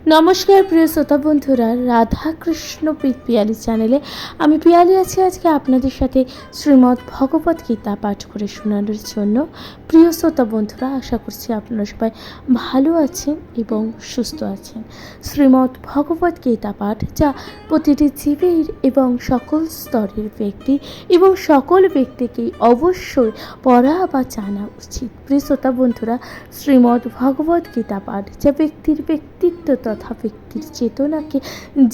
নমস্কার প্রিয় শ্রোতা বন্ধুরা, রাধাকৃষ্ণ পিয়ালি চ্যানেলে আমি পিয়ালি আছি আজকে আপনাদের সাথে শ্রীমদ্ ভগবত গীতা পাঠ করে শোনানোর জন্য। প্রিয় শ্রোতা বন্ধুরা, আশা করছি আপনারা সবাই ভালো আছেন এবং সুস্থ আছেন। শ্রীমদ্ ভগবত গীতা পাঠ, যা প্রতিটি জীবের এবং সকল স্তরের ব্যক্তি এবং সকল ব্যক্তিকেই অবশ্যই পড়া বা জানা উচিত। প্রিয় শ্রোতা বন্ধুরা, শ্রীমদ্ ভগবত গীতা পাঠ, যা ব্যক্তির ব্যক্তিত্ব তথা ব্যক্তির চেতনাকে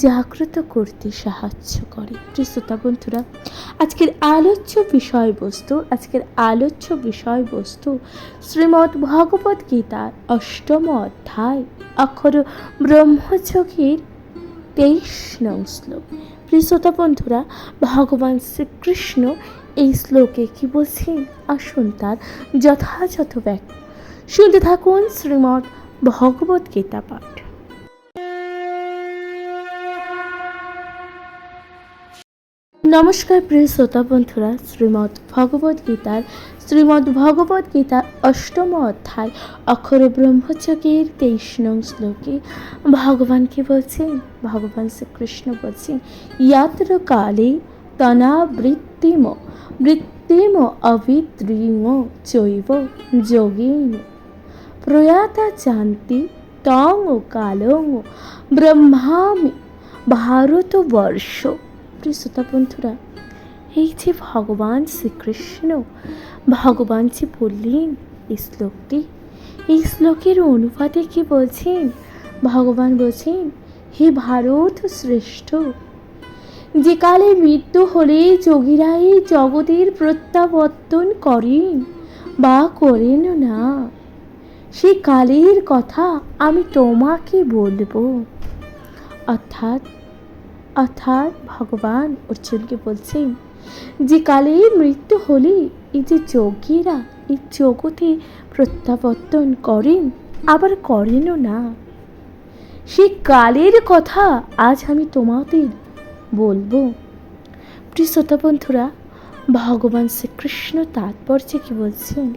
জাগ্রত করতে সাহায্য করে। প্রিয় শ্রোতা বন্ধুরা, আজকের আলোচ্য বিষয়বস্তু শ্রীমদ্ ভগবত গীতার ৮ম অধ্যায় অক্ষর ব্রহ্মযোগীর ২৩ নং শ্লোক। প্রিয় শ্রোতা বন্ধুরা, ভগবান শ্রীকৃষ্ণ এই শ্লোকে কি বলছেন, আসুন তার যথাযথ ব্যাখ্যা শুনতে থাকুন। শ্রীমদ্ ভগবত গীতা পাঠ। নমস্কার প্রিয় শ্রোতা বন্ধুরা, শ্রীমদ্ ভগবত গীতার ৮ম অধ্যায় অক্ষর ব্রহ্মযোগের ২৩ নং শ্লোকে ভগবান কি বলছেন, ভগবান শ্রীকৃষ্ণ বলছেন, ইয়াত্র কালে তনাবৃত্তিম অবিদ্রিং চৈব যোগেন প্রয়াতা জানতি তং কালং ব্রহ্মামি ভারতবর্ষ। প্রিয় শ্রোতা বন্ধুরা, এই যে ভগবান শ্রীকৃষ্ণ, ভগবান যে বললেন এই শ্লোকের অনুপাতে কি বলছেন, ভগবান বলছেন, হে ভারত শ্রেষ্ঠ, যে কালে মৃত্যু হলে যোগীরা এই জগতের প্রত্যাবর্তন করেন বা করেন না, সে কালের কথা আমি তোমাকে বলবো। অর্থাৎ ভগবান অর্জুনকে বলছেন, যে কালে মৃত্যু হলে এই যে যোগীরা এই জগতে প্রত্যাবর্তন করেন আবার করেনও না, সে কালের কথা আজ আমি তোমাদের বলবো। প্রিয় শ্রোতা বন্ধুরা, ভগবান শ্রীকৃষ্ণ তাৎপর্য কি বলছেন,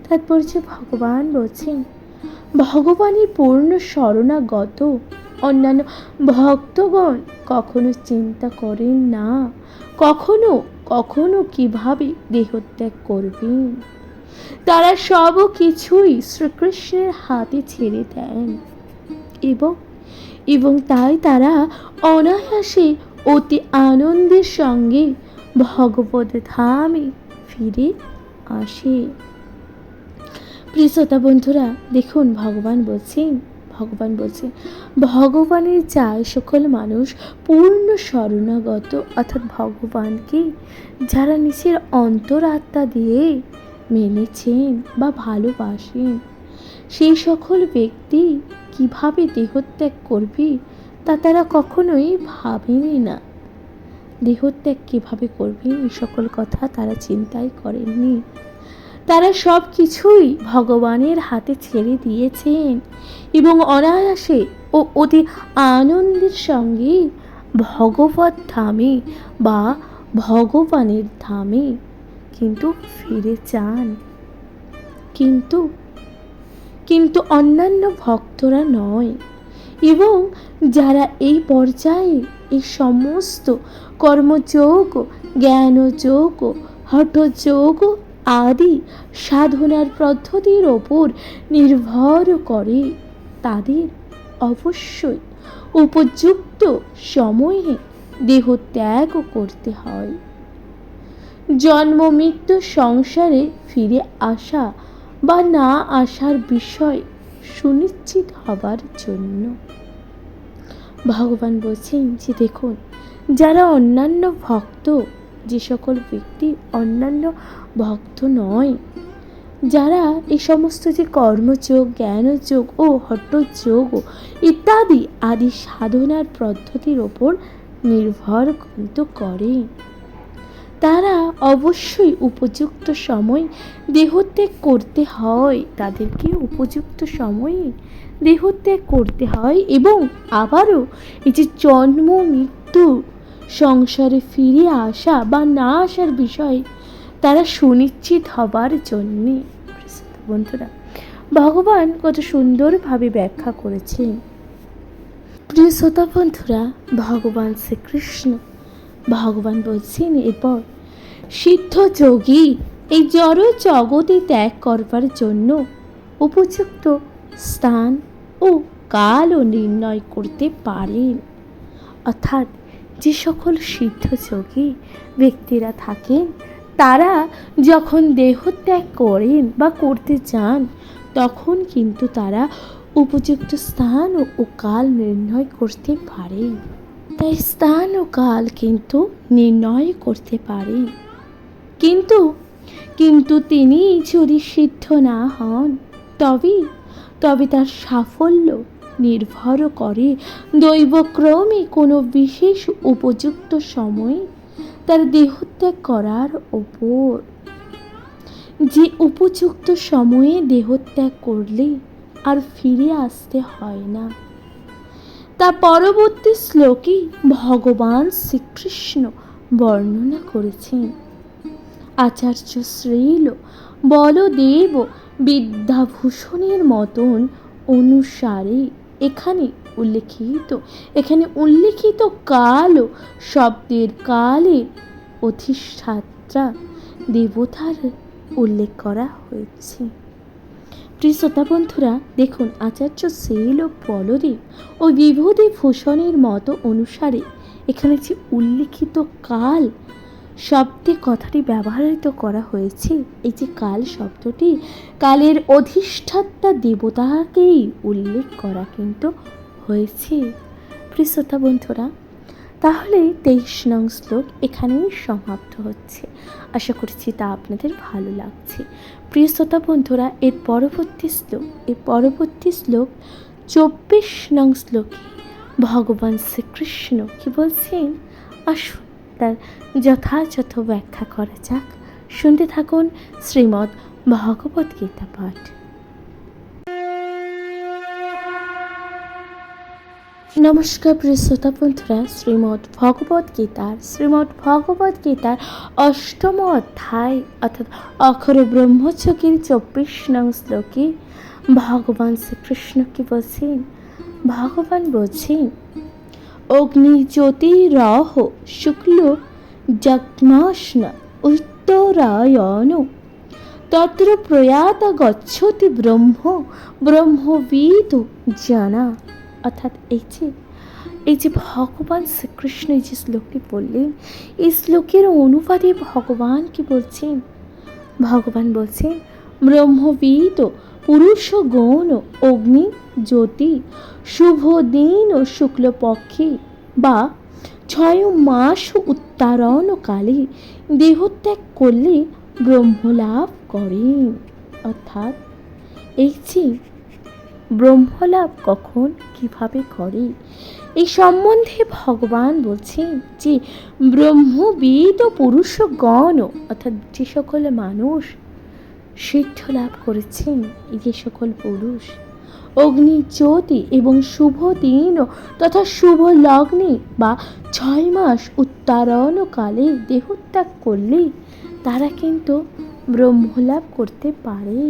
তাৎপর্য ভগবান বলছেন, ভগবানের পূর্ণ শরণাগত অন্যান্য ভক্তগণ কখনো চিন্তা করেন না কখনো কিভাবে দেহত্যাগ করবেন। তারা সব কিছুই শ্রীকৃষ্ণের হাতে ছেড়ে দেন এবং তাই তারা অনায়াসে অতি আনন্দের সঙ্গে ভগবত ধামে ফিরে আসে। প্রিয় শ্রোতা বন্ধুরা, দেখুন ভগবান বলছেন ভগবানের চাই সকল মানুষ পূর্ণ শরণাগত, অর্থাৎ ভগবানকে যারা নিজের অন্তরাত্মা দিয়ে মেনেছেন বা ভালোবাসেন, সেই সকল ব্যক্তি কিভাবে দেহত্যাগ করবে তা তারা কখনোই ভাবেনি না। দেহত্যাগ কিভাবে করবে এই সকল কথা তারা চিন্তাই করেননি। তারা সব কিছুই ভগবানের হাতে ছেড়ে দিয়েছেন এবং অনায়াসে ও অতি আনন্দের সঙ্গে ভগবত ধামে বা ভগবানের ধামে কিন্তু ফিরে যান। কিন্তু অন্যান্য ভক্তরা নয়, এবং যারা এই পর্যায়ে এই সমস্ত কর্মযোগ, জ্ঞানযোগ, হঠযোগ আদি সাধনার পদ্ধতির ওপর নির্ভর করে, তাদের অবশ্যই উপযুক্ত সময়ে দেহ ত্যাগ করতে হয়। জন্ম মৃত্যু সংসারে ফিরে আসা বা না আসার বিষয় সুনিশ্চিত হবার জন্য ভগবান বলছেন যে দেখুন, যারা অন্যান্য ভক্ত, যে সকল ব্যক্তি অন্যান্য ভক্ত নয়, যারা এই সমস্ত যে কর্মযোগ, জ্ঞানযোগ ও হঠযোগ ইত্যাদি আদি সাধনার পদ্ধতির ওপর নির্ভর কিন্তু করে, তারা অবশ্যই উপযুক্ত সময় দেহত্যাগ করতে হয়। তাদেরকে উপযুক্ত সময়ে দেহত্যাগ করতে হয় এবং আবারও এই যে জন্ম মৃত্যু সংসারে ফিরে আসা বা না আসার বিষয়ে তারা সুনিশ্চিত হবার জন্যে। বন্ধুরা, ভগবান কত সুন্দরভাবে ব্যাখ্যা করেছেন। প্রিয় শ্রোতা বন্ধুরা, ভগবান শ্রীকৃষ্ণ ভগবান বলছেন এরপর, সিদ্ধ যোগী এই জড় জগতে ত্যাগ করবার জন্য উপযুক্ত স্থান ও কালও নির্ণয় করতে পারেন। অর্থাৎ যে সকল সিদ্ধ যোগী ব্যক্তিরা থাকেন, তারা যখন দেহত্যাগ করেন বা করতে চান, তখন কিন্তু তারা উপযুক্ত স্থান ও কাল নির্ণয় করতে পারেন। তাই স্থান ও কাল কিন্তু নির্ণয় করতে পারেন। কিন্তু তিনি যদি সিদ্ধ না হন, তবে তার সাফল্য নির্ভর করে দৈবক্রমে কোনো বিশেষ উপযুক্ত সময়ে তার দেহত্যাগ করার ওপর। যে উপযুক্ত সময়ে দেহত্যাগ করলে আর ফিরে আসতে হয় না, তা পরবর্তী শ্লোকে ভগবান শ্রীকৃষ্ণ বর্ণনা করেছেন। আচার্য শ্রীল বলদেব বিদ্যাভূষণের মতন অনুসারে এখানে উল্লেখিত কাল শব্দের কালের অধিষ্ঠাত্রা দেবতার উল্লেখ করা হয়েছে। প্রিয় শ্রোতা বন্ধুরা, দেখুন, আচার্য শ্রীল বলদেব ও বিভূতি ভূষণের মতো অনুসারে এখানে যে উল্লেখিত কাল শব্দে কথাটি ব্যবহৃত করা হয়েছে, এই যে কাল শব্দটি, কালের অধিষ্ঠাতা দেবতাকেই উল্লেখ করা কিন্তু হয়েছে। প্রিয় শ্রোতা বন্ধুরা, তাহলে 23 নং শ্লোক এখানেই সমাপ্ত হচ্ছে। আশা করছি তা আপনাদের ভালো লাগছে। প্রিয় শ্রোতা বন্ধুরা, এর পরবর্তী শ্লোক 24 নং শ্লোকে ভগবান শ্রীকৃষ্ণ কি বলছেন, আসুন তার যথাযথ ব্যাখ্যা করা যাক। শুনতে থাকুন শ্রীমদ্ ভগবত গীতা পাঠ। নমস্কার প্রিয় শ্রোতা বন্ধুরা, শ্রীমদ্ ভগবত গীতার 8ম অধ্যায় অর্থাৎ অক্ষর ব্রহ্মযোগের 24 নং শ্লোকে ভগবান শ্রীকৃষ্ণ কি বলছেন? ভগবান বলছেন, অগ্নি জ্যোতি রহ শুক্ল যজ্ঞস্ন উত্তরায়ণ তত্র প্রয়াত গচ্ছতি ব্রহ্মবিদ জানা। অর্থাৎ এই যে ভগবান শ্রীকৃষ্ণ এই যে শ্লোকটি বললেন, এই শ্লোকের অনুবাদে ভগবান কি বলছেন? ভগবান বলছেন, ব্রহ্মবিদ পুরুষ গৌণ অগ্নি জ্যোতি শুভ দিন ও শুক্লপক্ষে বা 6 মাস উত্তারণকালে দেহত্যাগ করলে ব্রহ্মলাভ করেন। অর্থাৎ এই যে ব্রহ্মলাভ কখন কিভাবে করে, এই সম্বন্ধে ভগবান বলছেন যে ব্রহ্মবিদ ও পুরুষগণ, অর্থাৎ যে সকল মানুষ সিদ্ধ লাভ করেছেন, এই যে সকল পুরুষ অগ্নি জ্যোতি এবং শুভ দিন তথা শুভ লগ্নে বা 6 মাস উত্তারণকালে দেহত্যাগ করলে তারা কিন্তু ব্রহ্মলাভ করতে পারে।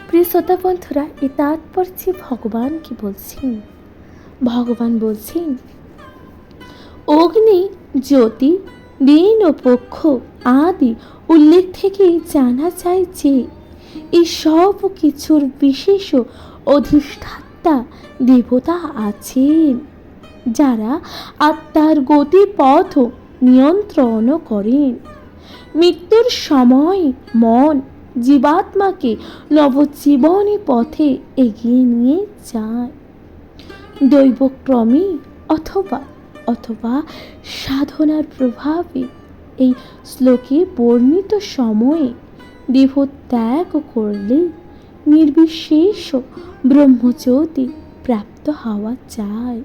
প্রিয় শ্রোতা বন্ধুরা, এই তাৎপর্যে ভগবান কি বলছেন? ভগবান বলছেন, অগ্নি জ্যোতি দিন ও পক্ষ আদি উল্লেখ থেকে জানা যায় যে এই সব কিছুর বিশেষ অধিষ্ঠাতা দেবতা আছেন, যারা আত্মার গতিপথ নিয়ন্ত্রণ করেন। মৃত্যুর সময় মন জীবাত্মাকে নবজীবনী পথে এগিয়ে নিয়ে যায়। দৈবক্রমে অথবা সাধনার প্রভাবে এই শ্লোকে বর্ণিত সময়ে দেহত্যাগ করলে নির্বিশেষ ব্রহ্মজ্যোতি প্রাপ্ত হওয়া যায়।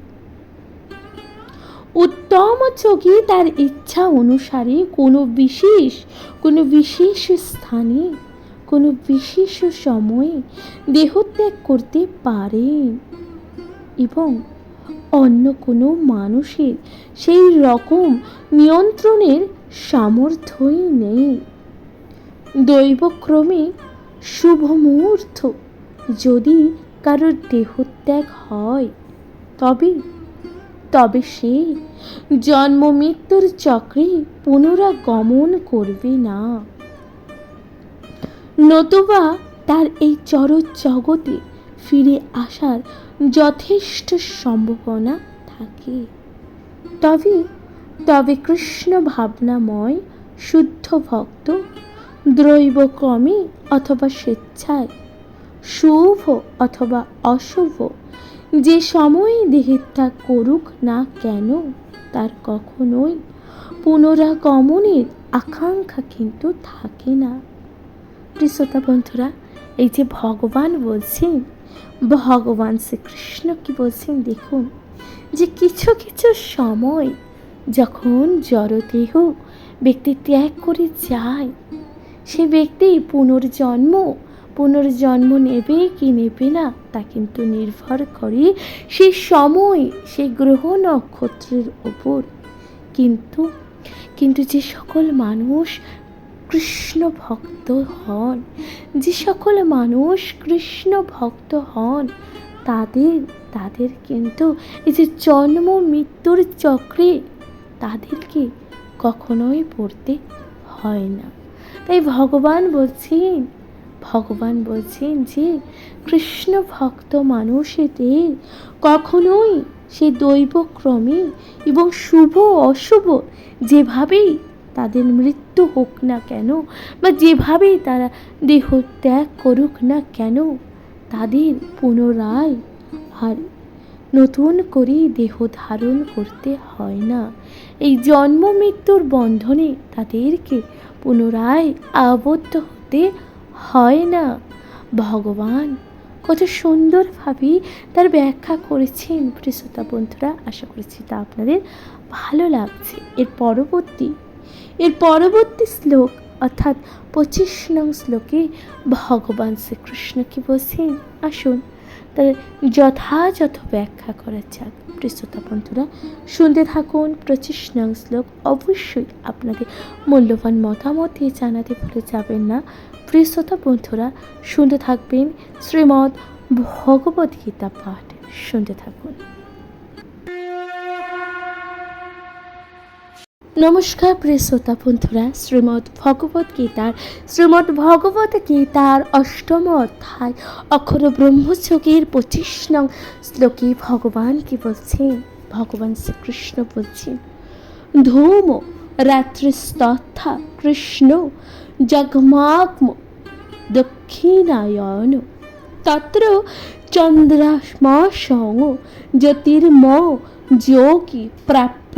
উত্তম যোগী তার ইচ্ছা অনুসারে কোনো বিশেষ স্থানে কোনো বিশেষ সময়ে দেহত্যাগ করতে পারেন এবং অন্য কোনো মানুষের সেই রকম নিয়ন্ত্রণের সামর্থ্যই নেই। দৈবক্রমে শুভ মুহূর্ত যদি কারোর দেহত্যাগ হয়, তবে তবে সে জন্ম মৃত্যুর চক্রে পুনরাগমন করবে না, নতুবা তার এই জগতে ফিরে আসার যথেষ্ট সম্ভাবনা থাকে। তবে তবে কৃষ্ণ ভাবনাময় শুদ্ধ ভক্ত দ্রৈবক্রমে অথবা স্বেচ্ছায়, শুভ অথবা অশুভ, যে সময় দেহত্যাগ করুক না কেন, তার কখনোই পুনরাগমনের আকাঙ্ক্ষা কিন্তু থাকে না। শ্রোতা বন্ধুরা, এই যে ভগবান বলছেন, ভগবান শ্রীকৃষ্ণ কি বলছেন দেখুন, যে কিছু কিছু সময় যখন জড়দেহ ব্যক্তি ত্যাগ করে যায়, সে ব্যক্তি পুনর্জন্ম নেবে কি নেবে না তা কিন্তু নির্ভর করে সেই সময়, সেই গ্রহ নক্ষত্রের ওপর। কিন্তু যে সকল মানুষ কৃষ্ণ ভক্ত হন, যে সকল মানুষ কৃষ্ণ ভক্ত হন, তাদের কিন্তু এই যে জন্ম মৃত্যুর চক্রে তাদেরকে কখনোই পড়তে হয় না। তাই ভগবান বলছেন যে কৃষ্ণ ভক্ত মানুষদের কখনোই সে দৈবক্রমে এবং শুভ অশুভ যেভাবেই তাদের মৃত্যু হোক না কেন, বা যেভাবেই তারা দেহ ত্যাগ করুক না কেন, তাদের পুনরায় আর নতুন করে দেহ ধারণ করতে হয় না। এই জন্ম মৃত্যুর বন্ধনে তাদেরকে পুনরায় আবদ্ধ হতে হয় না। ভগবান কত সুন্দরভাবে তার ব্যাখ্যা করেছেন শ্রোতা বন্ধুরা, আশা করছি তা আপনাদের ভালো লাগছে। এর পরবর্তী শ্লোক অর্থাৎ 25 নং শ্লোকে ভগবান শ্রীকৃষ্ণ কি বলছেন, আসুন তার যথাযথ ব্যাখ্যা করা যাক। শ্রোতা বন্ধুরা, শুনতে থাকুন 25 নং শ্লোক। অবশ্যই আপনাদের মূল্যবান মতামত দিয়ে জানাতে ভুলে যাবেন না। শ্রোতা বন্ধুরা, শুনতে থাকবেন শ্রীমদ্ ভগবদ গীতা পাঠ, শুনতে থাকুন। নমস্কার প্রিয় শ্রোতা বন্ধুরা, শ্রীমদ্ ভগবত গীতার 8ম অধ্যায় অক্ষর ব্রহ্মযোগের 25 নং শ্লোকে ভগবান কি বলছেন, ভগবান শ্রীকৃষ্ণ বলছেন, ধূম রাত্রিস্তথা কৃষ্ণ জগমাগ্ম দক্ষিণায়ন তত্র চন্দ্রাসমসং জ্যোতির্ম যোগী প্রাপ্য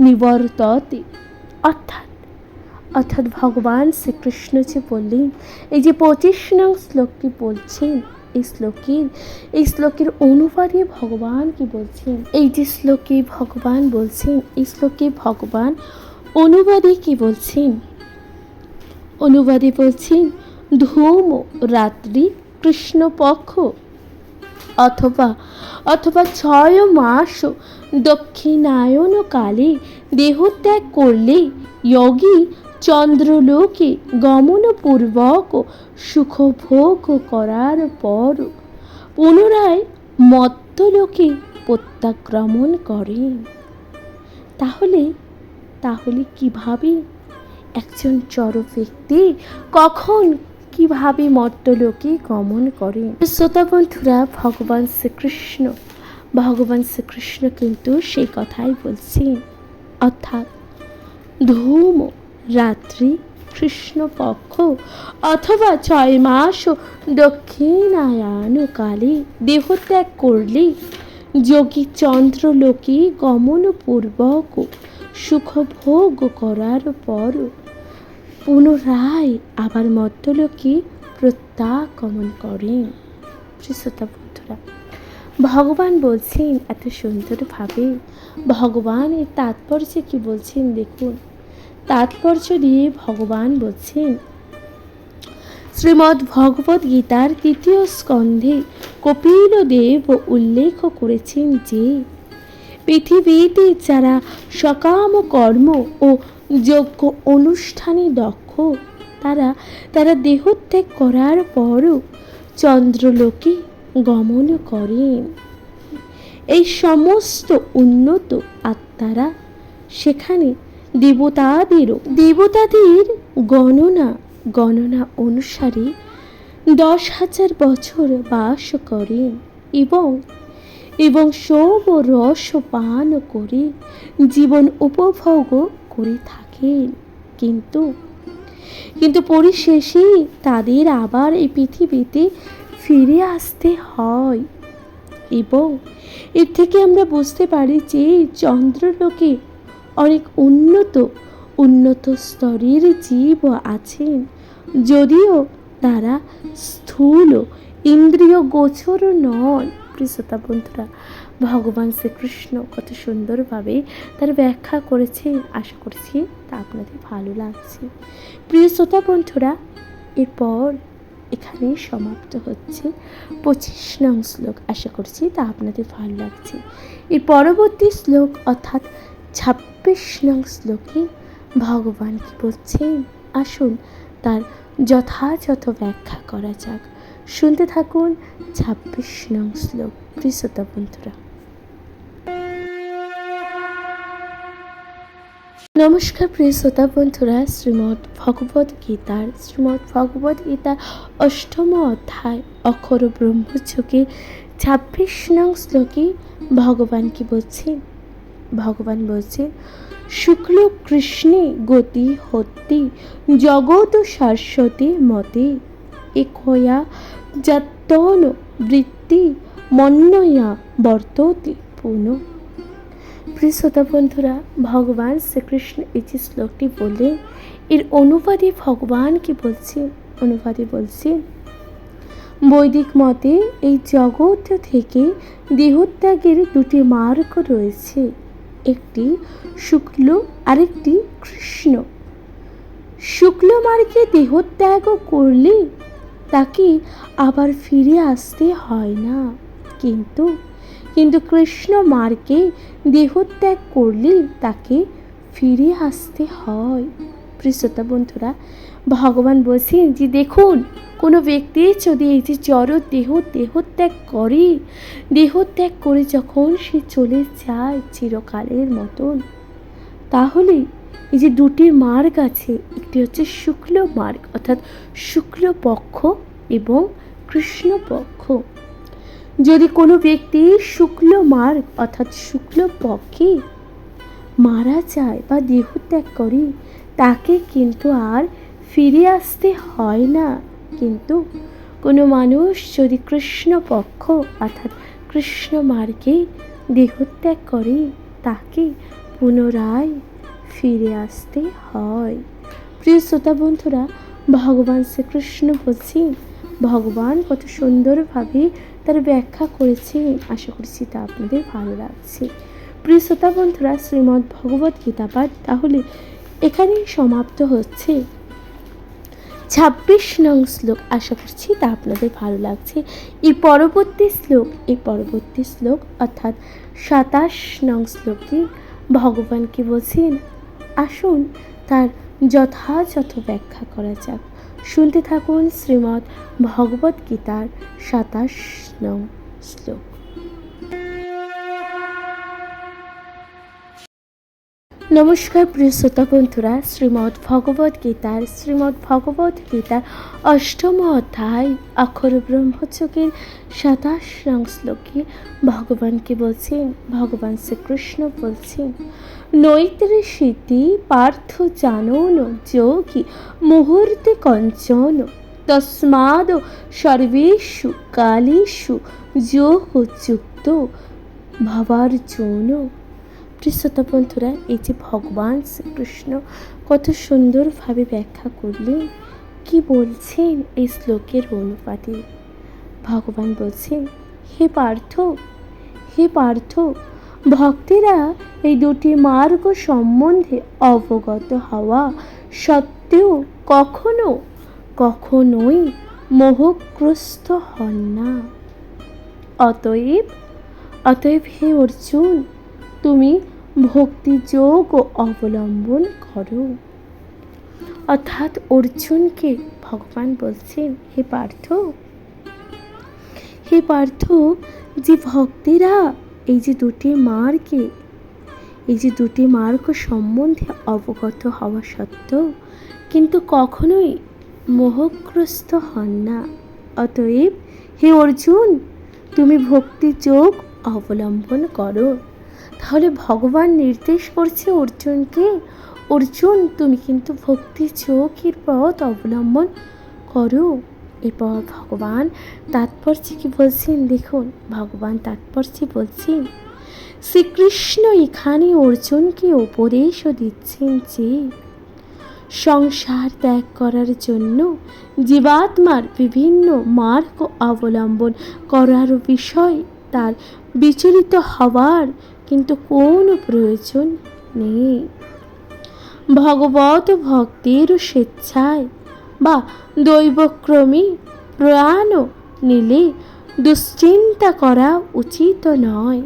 নিবর্ততে। অর্থাৎ ভগবান শ্রীকৃষ্ণ যে বললেন, এই যে 25 নং শ্লোকটি বলছেন, এই শ্লোকের অনুবাদে ভগবান কি বলছেন, এই যে শ্লোকে ভগবান বলছেন, এই শ্লোকে ভগবান অনুবাদে কি বলছেন, অনুবাদে বলছেন ধূম রাত্রি কৃষ্ণপক্ষ অথবা 6 মাস দক্ষিণায়ন কালে দেহত্যাগ করলে যোগী চন্দ্রলোকে গমনপূর্বক সুখভোগ করার পর পুনরায় মর্ত্যলোকে প্রত্যাক্রমণ করেন। তাহলে কিভাবে একজন জড় ব্যক্তি কিভাবে মর্ত্যলোকে গমন করেন? শ্রোতা বন্ধুরা, ভগবান শ্রীকৃষ্ণ কিন্তু সেই কথাই বলছেন। অর্থাৎ ধূম রাত্রি কৃষ্ণপক্ষ অথবা 6 মাস দক্ষিণায়ন কালে দেহত্যাগ করলে যোগী চন্দ্রলোকে গমনপূর্বক সুখভোগ করার পর পুনরায় আবার মর্ত্যলোকে প্রত্যাগমন করেন। শ্রোতা বন্ধুরা, ভগবান বলছেন এত সুন্দরভাবে, ভগবান এর তাৎপর্য কি বলছেন দেখুন। তাৎপর্য দিয়ে ভগবান বলছেন, শ্রীমদ্ ভগবদ গীতার 3য় স্কন্ধে কপিল দেব উল্লেখ করেছেন যে পৃথিবীতে যারা সকাম কর্ম ও যজ্ঞ অনুষ্ঠানে দক্ষ, তারা দেহত্যাগ করার পরও চন্দ্রলোকে গমন করেন। এই সমস্ত উন্নত আত্মারা সেখানে দেবতাদের গণনা অনুসারে 10,000 বছর বাস করেন এবং সব রস পান করে জীবন উপভোগ করে থাকেন। কিন্তু পরিশেষে তাদের আবার এই পৃথিবীতে ফিরে আসতে হয়। এবং এর থেকে আমরা বুঝতে পারি যে চন্দ্রলোকে অনেক উন্নত স্তরের জীব আছেন, যদিও তারা স্থূল ইন্দ্রিয় গোচর নয়। প্রিয় শ্রোতা বন্ধুরা, ভগবান শ্রীকৃষ্ণ কত সুন্দরভাবে তার ব্যাখ্যা করেছেন। আশা করছি তা আপনাদের ভালো লাগছে। প্রিয় শ্রোতা বন্ধুরা, এরপর এখানে সমাপ্ত হচ্ছে 25 নং শ্লোক। আশা করছি তা আপনাদের ভালো লাগছে। এর পরবর্তী শ্লোক অর্থাৎ 26 নং শ্লোকে ভগবান কি বলছেন, আসুন তার যথাযথ ব্যাখ্যা করা যাক। শুনতে থাকুন 26 নং শ্লোক। প্রিয় শ্রোতা বন্ধুরা, নমস্কার প্রিয় শ্রোতা বন্ধুরা। শ্রীমদ্ ভগবদ গীতার 8ম অধ্যায় অক্ষর ব্রহ্মযোগে 26 নং শ্লোকে ভগবান কি বলছেন? ভগবান বলছেন, শুক্ল কৃষ্ণে গতি হত্যি জগৎ শাশ্বতী মতে একয়া যত্তন বৃত্তি মন্নয়া বর্ততে পুনঃ। প্রিয় শ্রোতা বন্ধুরা, ভগবান শ্রীকৃষ্ণ এই যে শ্লোকটি বললেন, এর অনুবাদে ভগবান কি বলছেন? অনুবাদে বলছেন, বৈদিক মতে এই জগৎ থেকে দেহত্যাগের দুটি মার্গ রয়েছে, একটি শুক্ল আরেকটি কৃষ্ণ। শুক্ল মার্গে দেহত্যাগ করলে তাকে আবার ফিরে আসতে হয় না, কিন্তু কৃষ্ণ মার্গে দেহত্যাগ করলে তাকে ফিরে আসতে হয়। প্রিয় শ্রোতা বন্ধুরা, ভগবান বলছেন যে দেখুন, কোনো ব্যক্তি যদি এই যে জড় দেহত্যাগ করে যখন সে চলে যায় চিরকালের মতন, তাহলে এই যে দুটি মার্গ আছে, একটি হচ্ছে শুক্ল মার্গ অর্থাৎ শুক্লপক্ষ এবং কৃষ্ণপক্ষ। যদি কোনো ব্যক্তি শুক্ল মার্গ অর্থাৎ শুক্লপক্ষে মারা যায় বা দেহত্যাগ করে, তাকে কিন্তু আর ফিরে আসতে হয় না। কিন্তু কোনো মানুষ যদি কৃষ্ণপক্ষ অর্থাৎ কৃষ্ণ মার্গে দেহত্যাগ করে, তাকে পুনরায় ফিরে আসতে হয়। প্রিয় শ্রোতা বন্ধুরা, ভগবান শ্রীকৃষ্ণ বলছেন, ভগবান কত সুন্দরভাবে তার ব্যাখ্যা করেছেন। আশা করছি তা আপনাদের ভালো লাগছে। প্রিয় শ্রোতা বন্ধুরা, শ্রীমদ্ ভগবদ গীতা পাঠ তাহলে এখানেই সমাপ্ত হচ্ছে। 26 নং শ্লোক, আশা করছি তা আপনাদের ভালো লাগছে। এই পরবর্তী শ্লোক অর্থাৎ 27 নং শ্লোকে ভগবান কি বলছেন, আসুন তার যথাযথ ব্যাখ্যা করা যাক। শুনতে থাকুন শ্রীমদ্ ভগবদ গীতার 27 নং শ্লোক। নমস্কার প্রিয় শ্রোতা বন্ধুরা, শ্রীমদ্ ভগবদ গীতার 8ম অধ্যায় অক্ষর ব্রহ্মযোগের 27 নং শ্লোকে ভগবান কি বলছেন? ভগবান শ্রীকৃষ্ণ বলছেন, নৈত্রে সিদ্ধি পার্থ জানন যোগী মুহূর্তে কঞ্চন তস্মাদ সর্বেষু কালেষু যোগযুক্ত ভবার্জুন। প্রিয় শ্রোতা বন্ধুরা, এই যে ভগবান শ্রীকৃষ্ণ কত সুন্দরভাবে ব্যাখ্যা করলেন, কি বলছেন এই শ্লোকের অনুপাতে? ভগবান বলছেন, হে পার্থ, ভক্তেরা এই দুটি মার্গ সম্বন্ধে অবগত হওয়া সত্ত্বেও কখনোই মোহগ্রস্ত হন না। অতএব হে অর্জুন, তুমি ভক্তি যোগ অবলম্বন করো। অর্থাৎ অর্জুনকে ভগবান বলছেন, হে পার্থ, যে ভক্তেরা এই যে দুটি মার্গ সম্বন্ধে অবগত হওয়া সত্ত্বেও কিন্তু কখনোই মোহগ্রস্ত হন না, অতএব হে অর্জুন, তুমি ভক্তি যোগ অবলম্বন করো। তাহলে ভগবান নির্দেশ করছে অর্জুনকে, অর্জুন তুমি কিন্তু ভক্তি যোগের পথ অবলম্বন করো। এরপর ভগবান তাৎপর্যে কি বলছেন দেখুন, ভগবান তাৎপর্যে বলছেন, শ্রীকৃষ্ণ এখানে অর্জুনকে উপদেশও দিচ্ছেন যে সংসার ত্যাগ করার জন্য জীবাত্মার বিভিন্ন মার্গ অবলম্বন করার বিষয় তার বিচলিত হওয়ার কিন্তু কোনো প্রয়োজন নেই। ভগবত ভক্তের স্বেচ্ছায় বা দৈবক্রমী প্রয়াণ নিলে দুশ্চিন্তা করা উচিত নয়।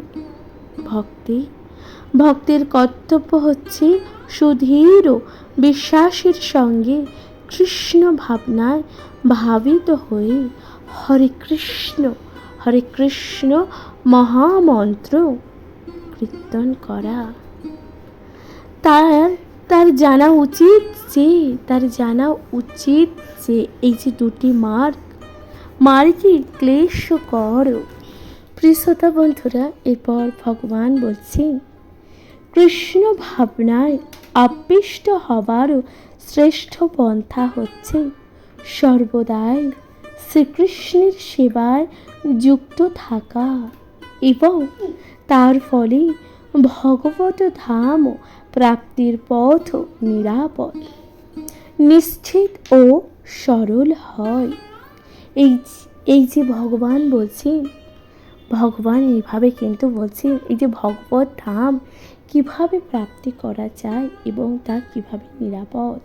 ভক্তের কর্তব্য হচ্ছে সুদৃঢ় বিশ্বাসের সঙ্গে কৃষ্ণ ভাবনায় ভাবিত হয়ে হরে কৃষ্ণ মহামন্ত্র কীর্তন করা। তার জানা উচিত যে এই যে দুটি মার্গই ক্লেশকর। প্রিয় শ্রোতা বন্ধুরা, এরপর ভগবান বলছেন, কৃষ্ণ ভাবনায় আবিষ্ট হবারও শ্রেষ্ঠ পন্থা হচ্ছে সর্বদাই শ্রীকৃষ্ণের সেবায় যুক্ত থাকা এবং তার ফলে ভগবত ধাম প্রাপ্তির পথ নিরাপদ, নিশ্চিত ও সরল হয়। এই যে ভগবান বলছেন, ভগবান এইভাবে কিন্তু বলছেন এই যে ভগবত ধাম কিভাবে প্রাপ্তি করা যায় এবং তা কিভাবে নিরাপদ।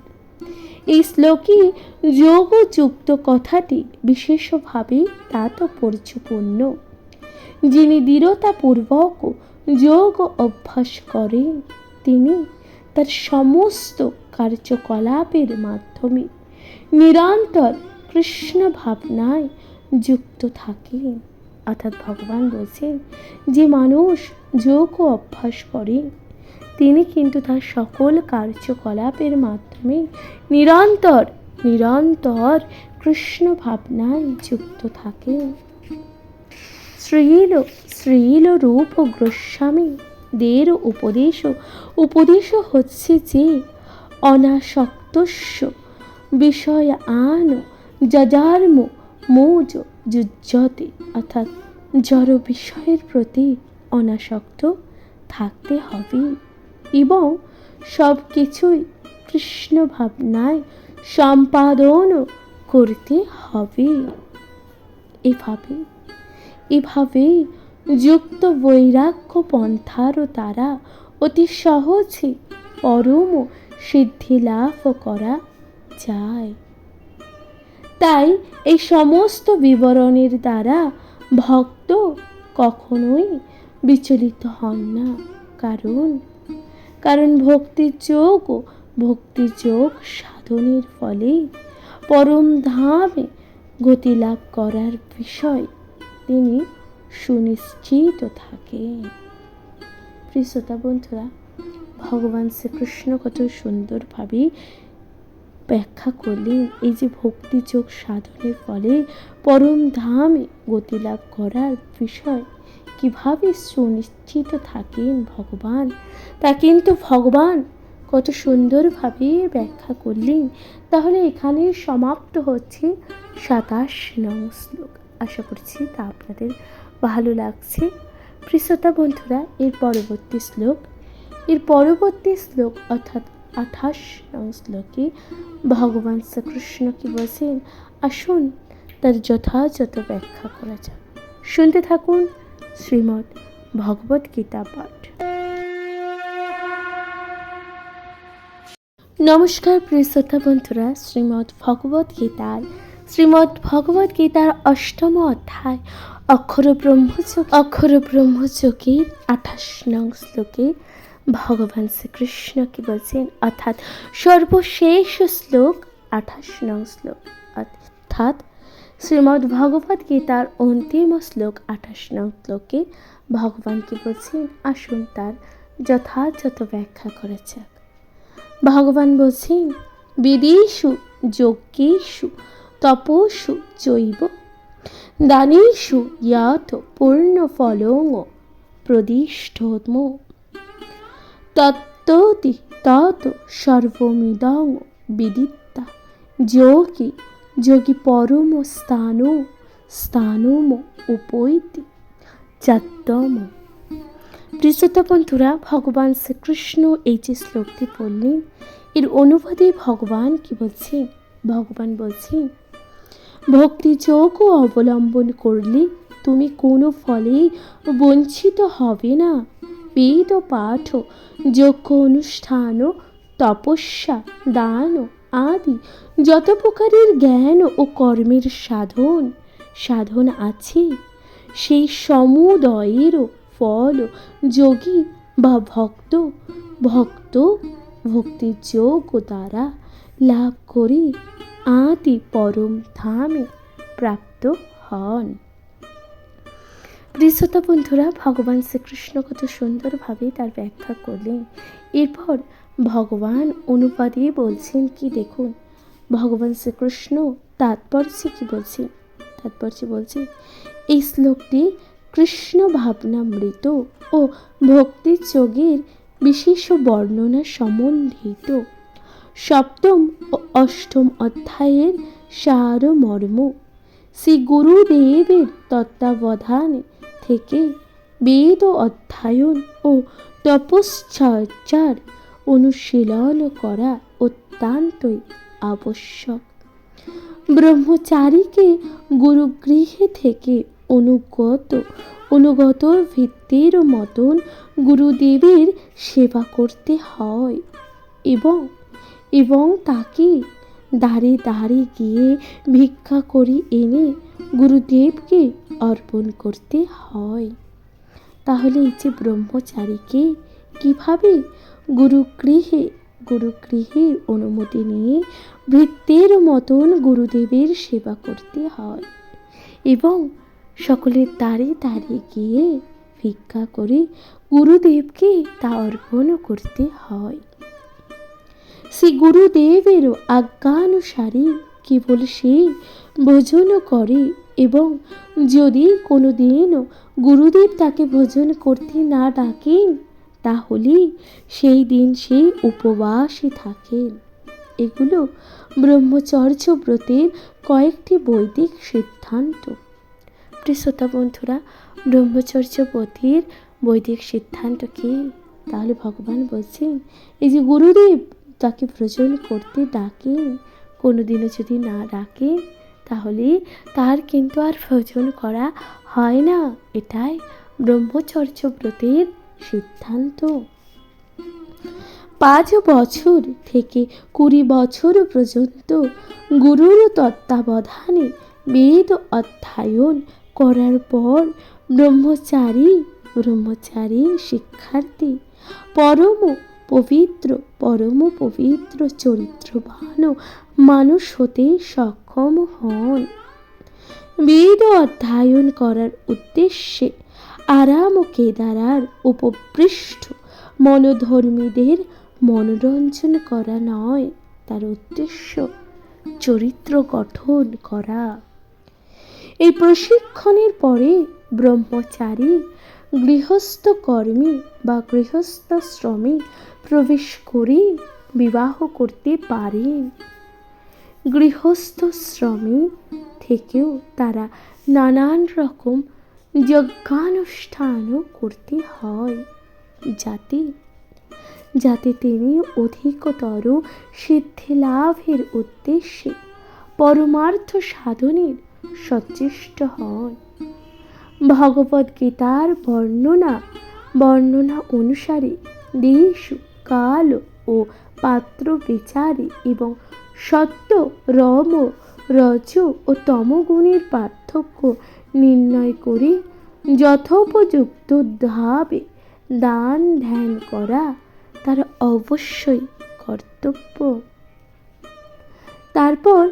এই শ্লোকে যোগ যুক্ত কথাটি বিশেষভাবে তাৎপর্যপূর্ণ। যিনি দৃঢ়তাপূর্বক যোগ অভ্যাস করেন তিনি তার সমস্ত কার্যকলাপের মাধ্যমে নিরন্তর কৃষ্ণ ভাবনায় যুক্ত থাকেন। অর্থাৎ ভগবান বলছেন, যে মানুষ যোগ অভ্যাস করে তিনি কিন্তু তার সকল কার্যকলাপের মাধ্যমে নিরন্তর কৃষ্ণ ভাবনায় যুক্ত থাকেন। শ্রীল রূপ গোস্বামী দের উপদেশ হচ্ছে যে অনাসক্তস্য বিষয় আন যজার্ম মোজ যুজ্যতে, অর্থাৎ জড় বিষয়ের প্রতি অনাসক্ত থাকতে হবে এবং সব কিছুই কৃষ্ণ ভাবনায় সম্পাদন করতে হবে। এভাবে যুক্ত বৈরাগ্য পন্থার দ্বারা অতি সহজে পরম সিদ্ধি লাভ করা যায়। তাই এই সমস্ত বিবরণের দ্বারা ভক্ত কখনোই বিচলিত হন না, কারণ ভক্তি যোগ সাধনের ফলে পরম ধামে গতি লাভ করার বিষয় তিনি সুনিশ্চিত থাকেন। প্রিয় শ্রোতা বন্ধুরা, ভগবান শ্রীকৃষ্ণ কত সুন্দরভাবে ব্যাখ্যা করলেন এই যে ভক্তি যোগ সাধনের ফলে পরম ধামে গতি লাভ করার বিষয় কিভাবে সুনিশ্চিত থাকেন ভগবান, তা কিন্তু ভগবান কত সুন্দরভাবে ব্যাখ্যা করলেন। তাহলে এখানে সমাপ্ত হচ্ছে 27 নং শ্লোক। আশা করছি তা আপনাদের ভালো লাগছে। প্রিয় শ্রোতা বন্ধুরা, এর পরবর্তী শ্লোক অর্থাৎ 28 নং শ্লোকে ভগবান শ্রীকৃষ্ণ কি বলছেন, আসুন তার যথাযথ ব্যাখ্যা করা যাক। শুনতে থাকুন শ্রীমদ্ ভগবত গীতা পাঠ। নমস্কার প্রিয় শ্রোতা বন্ধুরা, শ্রীমদ্ ভগবত গীতার 8ম অধ্যায় অক্ষর ব্রহ্মযোগের 28 নং শ্লোকে ভগবান শ্রীকৃষ্ণ কি বলছেন, অর্থাৎ সর্বশেষ শ্লোক 28 নং শ্লোক, অর্থাৎ শ্রীমদ্ ভগবত গীতার অন্তিম শ্লোক 28 নং শ্লোকে ভগবান কি বলছেন, আসুন তার যথাযথ ব্যাখ্যা করেছে। ভগবান বলছেন, বিদেষু যজ্ঞেষু তপস্যু চৈব দানেষু ইয়াত পূর্ণ ফলং প্রদিষ্ঠোত্ম তত্ত্বতি তত সর্বমিদং বিদিত্তা যোগী পরম স্থানম উপৈতি চাত্তম। প্রিয়শ্রোতা বন্ধুরা, ভগবান শ্রীকৃষ্ণ এই যে শ্লোকটি বললেন, এর অনুবাদে ভগবান কি বলছেন? ভগবান বলছেন, ভক্তি যোগ অবলম্বন করলে তুমি কোনো ফলে বঞ্চিত হবে না। বেদ পাঠ, যজ্ঞ অনুষ্ঠান, তপস্যা, দান আদি যত প্রকারের জ্ঞান ও কর্মের সাধন আছে, সেই সমুদয়েরও ফল যোগী বা ভক্তি যোগ দ্বারা লাভ করে আদি পরম ধামে প্রাপ্ত হন। প্রিয়শ্রোতা বন্ধুরা, ভগবান শ্রীকৃষ্ণ কত সুন্দরভাবে তার ব্যাখ্যা করলেন। এরপর ভগবান অনুবাদে বলছেন কি, দেখুন ভগবান শ্রীকৃষ্ণ তাৎপর্যে কি বলছেন। তাৎপর্যে বলছে, এই শ্লোকটি কৃষ্ণ ভাবনামৃত ও ভক্তি যোগের বিশেষ বর্ণনা সম্বন্ধিত সপ্তম ও অষ্টম অধ্যায়ের সারমর্ম। শ্রী গুরুদেবের তত্ত্বাবধানে থেকে বেদ অধ্যয়ন ও তপশ্চর্যার অনুশীলন করা অত্যন্তই আবশ্যক। ব্রহ্মচারীকে গুরুগৃহে থেকে অনুগত ভিত্তির মতন গুরুদেবের সেবা করতে হয় এবং তাকে দাঁড়ে দাঁড়ে গিয়ে ভিক্ষা করে এনে গুরুদেবকে অর্পণ করতে হয়। তাহলে এই যে ব্রহ্মচারীকে কিভাবে গুরুগৃহের অনুমতি নিয়ে ভৃত্যের মতন গুরুদেবের সেবা করতে হয় এবং সকলের দ্বারে দ্বারে গিয়ে ভিক্ষা করে গুরুদেবকে তা অর্পণ করতে হয়। শ্রী গুরুদেবের আজ্ঞানুসারে কেবল সে ভোজন করে এবং যদি কোনো দিন গুরুদেব তাকে ভোজন করতে না ডাকেন, তাহলে সেই দিন সে উপবাসে থাকেন। এগুলো ব্রহ্মচর্য ব্রতের কয়েকটি বৈদিক সিদ্ধান্ত। প্রিয়শ্রোতা বন্ধুরা, ব্রহ্মচর্য ব্রতের বৈদিক সিদ্ধান্ত কি? তাহলে ভগবান বলছেন, এই যে গুরুদেব তাকে ভোজন করতে ডাকেন, কোনোদিনও যদি না ডাকেন তাহলে তার কিন্তু আর ভোজন করা হয় না। এটাই ব্রহ্মচর্য ব্রতের সিদ্ধান্ত। 5 বছর থেকে 20 বছর পর্যন্ত গুরুর তত্ত্বাবধানে বেদ অধ্যয়ন করার পর ব্রহ্মচারী শিক্ষার্থী পরম পবিত্র চরিত্রবান মানুষ হতে সক্ষম হন। বেদ অধ্যয়ন করার উদ্দেশ্যে আরাম কেদারার উপপৃষ্ঠ মনোধর্মীদের মনোরঞ্জন করা নয়, তার উদ্দেশ্য চরিত্র গঠন করা। এই প্রশিক্ষণের পরে ব্রহ্মচারী গৃহস্থ কর্মী বা গৃহস্থাশ্রমে প্রবেশ করে বিবাহ করতে পারেন। গৃহস্থাশ্রমে থেকেও তারা নানান রকম যজ্ঞানুষ্ঠানও করতে হয়, যাতে তিনি অধিকতর সিদ্ধি লাভের উদ্দেশ্যে পরমার্থ সাধনের সচেষ্ট হন। ভগবদ গীতার বর্ণনা অনুসারে দেশ, কাল ও পাত্র বিচারে এবং সত্য, রজ ও তমগুণের পার্থক্য নির্ণয় করে যথোপযুক্ত ভাবে দান ধ্যান করা তার অবশ্যই কর্তব্য। তারপর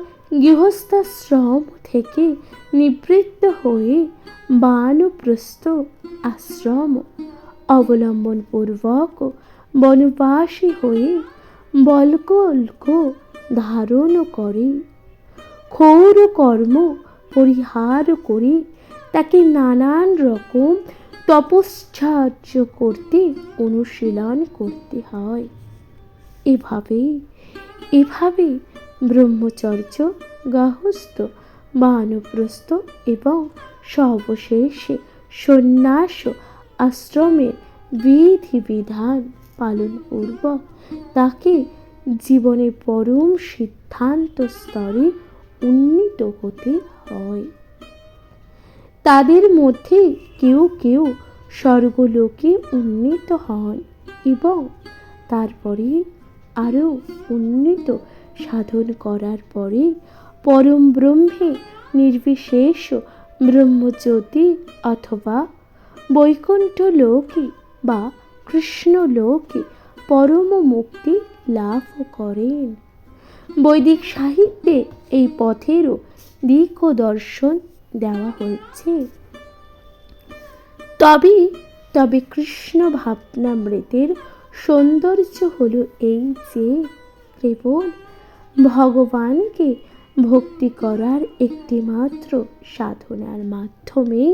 গৃহস্থাশ্রম থেকে নিবৃত্ত হয়ে বানপ্রস্থ আশ্রম অবলম্বন পূর্বক বনবাসী হয়ে বল্কল্ক ধারণ করে ঘোর কর্ম পরিহার করে তাকে নানান রকম তপশ্চর্য করতে অনুশীলন করতে হয়। এভাবে ব্রহ্মচর্য, গার্হস্থ্য, বানপ্রস্থ এবং সর্বশেষে সন্ন্যাস আশ্রমের বিধিবিধান পালনপূর্বক তাকে জীবনের পরম সিদ্ধান্ত স্তরে উন্নীত হতে হয়। তাদের মধ্যে কেউ কেউ স্বর্গলোকে উন্নীত হন এবং তারপরে আরও উন্নীত সাধন করার পরে পরম ব্রহ্মে নির্বিশেষ ব্রহ্মজ্যোতি অথবা বৈকুণ্ঠ লোকে বা কৃষ্ণলোকে পরম মুক্তি লাভ করেন। বৈদিক সাহিত্যে এই পথেরও দিক ও দর্শন দেওয়া হয়েছে। তবে কৃষ্ণ ভাবনামৃতের সৌন্দর্য হলো এই যে কেবল ভগবানকে ভক্তি করার একটি মাত্র সাধনার মাধ্যমে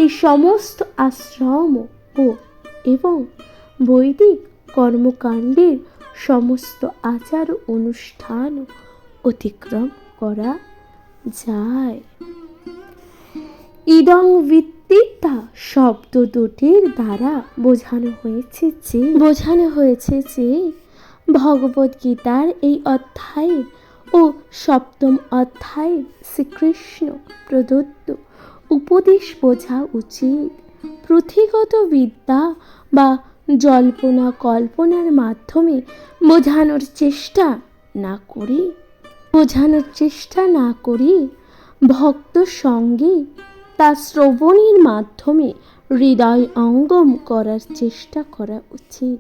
এই সমস্ত আশ্রম এবং বৈদিক কর্মকাণ্ডের সমস্ত আচার অনুষ্ঠান অতিক্রম করা যায়। ইদং বিদ্যা শব্দ দুটির দ্বারা বোঝানো হয়েছে যে ভগবদ্গীতার এই অধ্যায়ের ও সপ্তম অধ্যায়ের শ্রীকৃষ্ণ প্রদত্ত উপদেশ বোঝা উচিত। পুঁথিগত বিদ্যা বা জল্পনা কল্পনার মাধ্যমে বোঝানোর চেষ্টা না করে ভক্ত সঙ্গে তা শ্রবণের মাধ্যমে হৃদয় অঙ্গম করার চেষ্টা করা উচিত।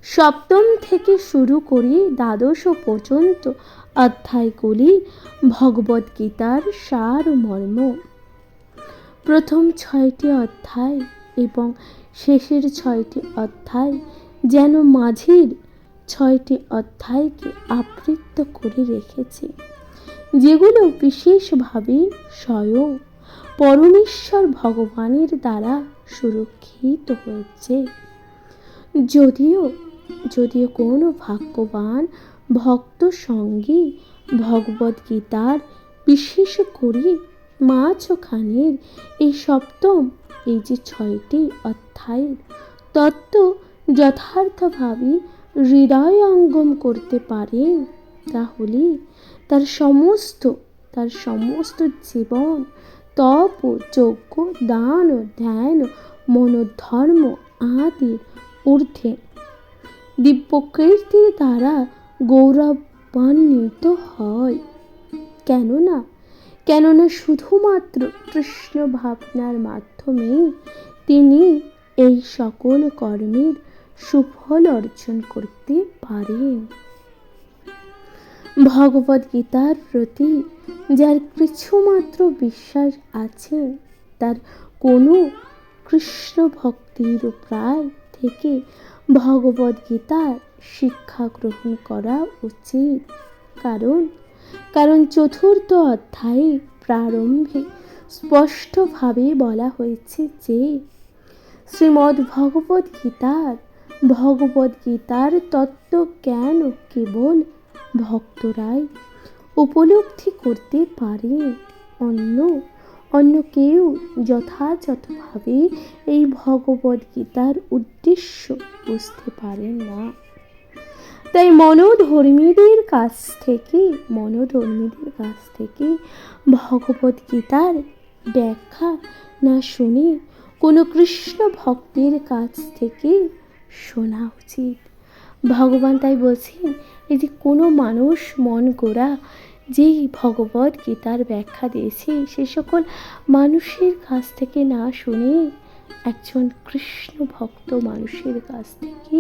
সপ্তম থেকে শুরু করে দ্বাদশ পর্যন্ত অধ্যায়গুলি ভগবদ্গীতার সার মর্ম। প্রথম 6টি অধ্যায় এবং শেষের 6টি অধ্যায় যেন মাঝের 6টি অধ্যায়কে আবৃত করে রেখেছে, যেগুলো বিশেষভাবে স্বয়ং পরমেশ্বর ভগবানের দ্বারা সুরক্ষিত হয়েছে। যদিও কোনো ভাগ্যবান ভক্ত সঙ্গে ভগবদ্গীতার বিশেষ করে মাঝখানের এই সপ্তম এই যে 6টি অধ্যায়ের তত্ত্ব যথার্থভাবে হৃদয়ঙ্গম করতে পারেন, তাহলে তার সমস্ত জীবন তপ, যজ্ঞ, দান, ধ্যান, মনোধর্ম আদির ঊর্ধ্বে দিব্যকীর্তির দ্বারা গৌরবান্বিত হয়। কেননা শুধুমাত্র কৃষ্ণ ভাবনার মাধ্যমেই তিনি এই সকল কর্মের সুফল অর্জন করতে পারেন। ভগবদ্গীতার প্রতি যার কিছুমাত্র বিশ্বাস আছে, তার কোনো কৃষ্ণ ভক্তির উপায় থেকে ভগবদ্গীতার শিক্ষা গ্রহণ করা উচিত। কারণ চতুর্থ অধ্যায়ে প্রারম্ভে স্পষ্টভাবে বলা হয়েছে যে শ্রীমদ্ ভগবদ্গীতার তত্ত্ব জ্ঞান কেবল ভক্তরাই উপলব্ধি করতে পারে, অন্য কেউ যথাযথভাবে এই ভগবদ্গীতার উদ্দেশ্য বুঝতে পারেন না। তাই মনোধর্মীদের কাছ থেকে ভগবদ্গীতার ব্যাখ্যা না শুনে কোনো কৃষ্ণ ভক্তের কাছ থেকে শোনা উচিত। ভগবান তাই বলছেন, এই যে কোনো মানুষ মন গড়া যেই ভগবদ্গীতার ব্যাখ্যা দিয়েছে, সে সকল মানুষের কাছ থেকে না শুনে একজন কৃষ্ণ ভক্ত মানুষের কাছ থেকে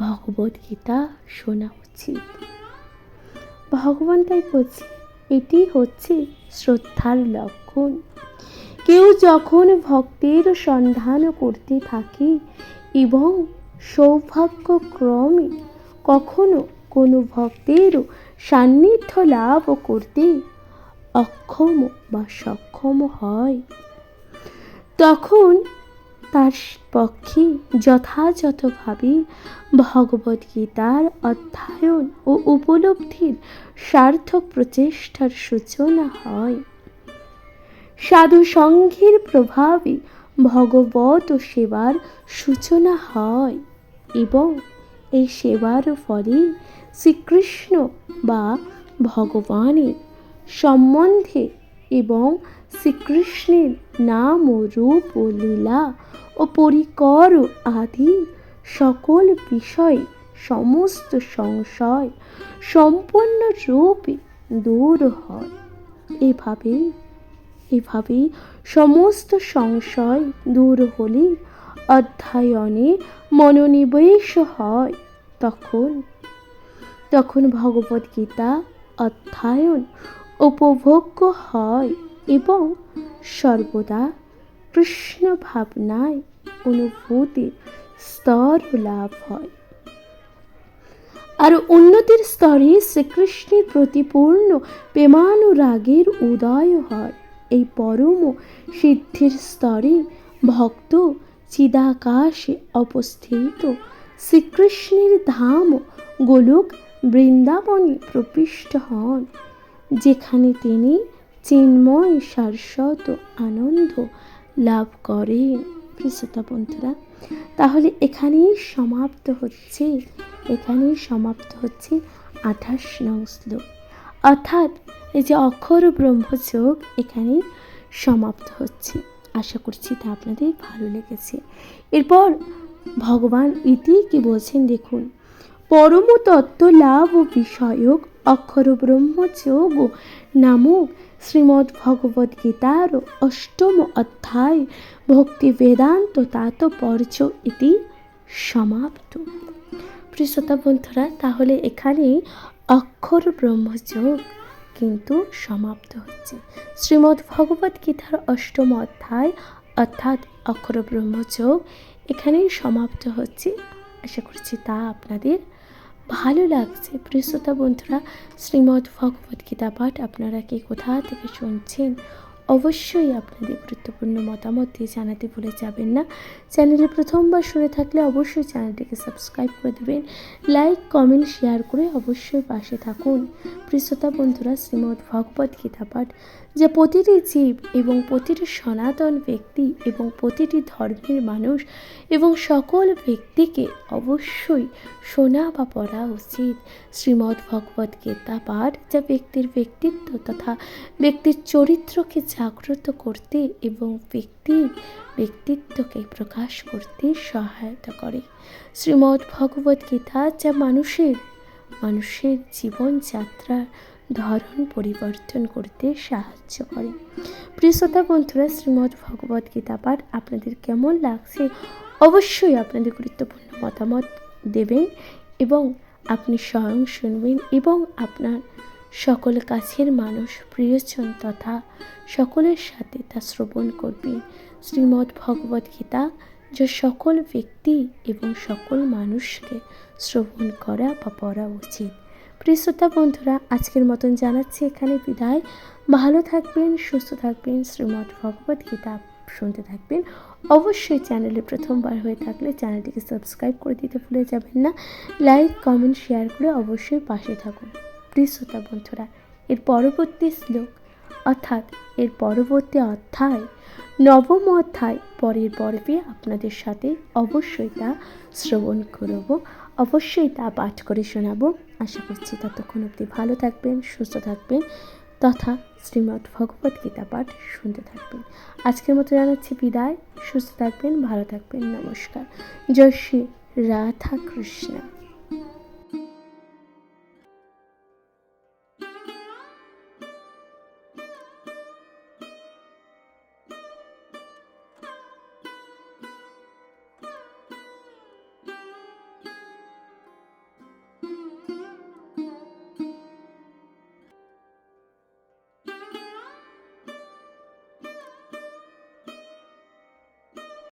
ভগবদ গীতা শোনা উচিত। ভগবান তাই বলছে, এটি হচ্ছে শ্রদ্ধার লক্ষণ। কেউ যখন ভক্তের সন্ধান করতে থাকে এবং সৌভাগ্যক্রমে কখনো কোনো ভক্তের সান্নিধ্য লাভ করতে অক্ষম বা সক্ষম হয়, তখন তার পক্ষে যথাযথভাবে ভগবদ্গীতার অধ্যয়ন ও উপলব্ধির সার্থক প্রচেষ্টার সূচনা হয়। সাধু সঙ্ঘের প্রভাবে ভগবত সেবার সূচনা হয় এবং এই সেবার ফলে শ্রীকৃষ্ণ বা ভগবানের সম্বন্ধে এবং শ্রীকৃষ্ণের নাম ও রূপ ও লীলা ও পরিকর আদি সকল বিষয়ে সমস্ত সংশয় সম্পূর্ণরূপে দূর হয়। এভাবে সমস্ত সংশয় দূর হলে অধ্যয়নে মনোনিবেশ হয়। তখন ভগবদ্গীতা অধ্যয়ন উপভোগ্য হয় এবং সর্বদা কৃষ্ণ ভাবনায় অনুভূতির স্তর লাভ হয়। আর উন্নতির স্তরে শ্রীকৃষ্ণের প্রতি পূর্ণ প্রেমানুরাগের উদয় হয়। এই পরম সিদ্ধির স্তরে ভক্ত চিদাকাশে অবস্থিত শ্রীকৃষ্ণের ধাম গোলক বৃন্দাবনে প্রবিষ্ট হন, যেখানে তিনি চিন্ময় শাশ্বত আনন্দ লাভ করেন। শ্রোতা বন্ধুরা, তাহলে এখানেই সমাপ্ত হচ্ছে 28 নং শ্লোক, অর্থাৎ এই যে অক্ষর ব্রহ্মযোগ এখানেই সমাপ্ত হচ্ছে। আশা করছি তা আপনাদের ভালো লেগেছে। এরপর ভগবান ইতি কি বলছেন দেখুন, পরম তত্ত্ব লাভ ও বিষয়ক অক্ষর ব্রহ্মযোগ নামক শ্রীমদ্ ভগবদ গীতার 8ম অধ্যায় ভক্তি বেদান্ত তাৎপর্য ইতি সমাপ্ত। প্রিয় শ্রোতা বন্ধুরা, তাহলে এখানে অক্ষর ব্রহ্মযোগ কিন্তু সমাপ্ত হচ্ছে। শ্রীমদ্ ভগবদ গীতার 8ম অধ্যায় অর্থাৎ অক্ষর ব্রহ্মযোগ এখানেই সমাপ্ত হচ্ছে। আশা করছি তা আপনাদের ভালো লাগছে। প্রিয় শ্রোতা বন্ধুরা, শ্রীমদ্ ভগবদ গীতা পাঠ আপনারা কে কোথা থেকে শুনছেন অবশ্যই আপনাদের গুরুত্বপূর্ণ মতামত দিয়ে জানাতে ভুলে যাবেন না। চ্যানেলে প্রথমবার শুনে থাকলে অবশ্যই চ্যানেলটিকে সাবস্ক্রাইব করে দেবেন, লাইক কমেন্ট শেয়ার করে অবশ্যই পাশে থাকুন। প্রিয় শ্রোতা বন্ধুরা, শ্রীমদ্ ভগবদ গীতা পাঠ যে প্রতিটি জীব এবং প্রতিটি সনাতন ব্যক্তি এবং প্রতিটি ধর্মের মানুষ এবং সকল ব্যক্তিকে অবশ্যই শোনা বা পড়া উচিত। শ্রীমদ্ ভগবদ গীতা পাঠ যা ব্যক্তির ব্যক্তিত্ব তথা ব্যক্তির চরিত্রকে জাগ্রত করতে এবং ব্যক্তির ব্যক্তিত্বকে প্রকাশ করতে সহায়তা করে। শ্রীমদ্ ভগবদ গীতা যা মানুষের জীবনযাত্রার ধরন পরিবর্তন করতে সাহায্য করে। প্রিয় শ্রোতা বন্ধুরা, শ্রীমদ্ ভগবদ গীতা পাঠ আপনাদের কেমন লাগছে অবশ্যই আপনাদের গুরুত্বপূর্ণ মতামত দেবেন এবং আপনি স্বয়ং শুনবেন এবং আপনার সকল কাছের মানুষ প্রিয়জন তথা সকলের সাথে তা শ্রবণ করবেন। শ্রীমদ্ ভগবদ গীতা যা সকল ব্যক্তি এবং সকল মানুষকে শ্রবণ করা বা পড়া উচিত। প্রিয় শ্রোতা বন্ধুরা, আজকের মতন জানাচ্ছি এখানে বিদায়। ভালো থাকবেন, সুস্থ থাকবেন, শ্রীমদ্ ভগবদ গীতা শুনতে থাকবেন। অবশ্যই চ্যানেলে প্রথমবার হয়ে থাকলে চ্যানেলটিকে সাবস্ক্রাইব করে দিতে ভুলে যাবেন না, লাইক কমেন্ট শেয়ার করে অবশ্যই পাশে থাকুন। প্রিয় শ্রোতা বন্ধুরা, এর পরবর্তী শ্লোক অর্থাৎ এর পরবর্তী অধ্যায় 9ম অধ্যায় পরের পর্বে আপনাদের সাথে অবশ্যই তা শ্রবণ করব, অবশ্যই তা পাঠ করে শোনাবো। আশা করছি ততক্ষণ অবধি ভালো থাকবেন, সুস্থ থাকবেন তথা শ্রীমদ্ ভগবদ গীতা পাঠ শুনতে থাকবেন। আজকের মতো জানাচ্ছি বিদায়। সুস্থ থাকবেন, ভালো থাকবেন, নমস্কার। জয় শ্রী রাধা কৃষ্ণ।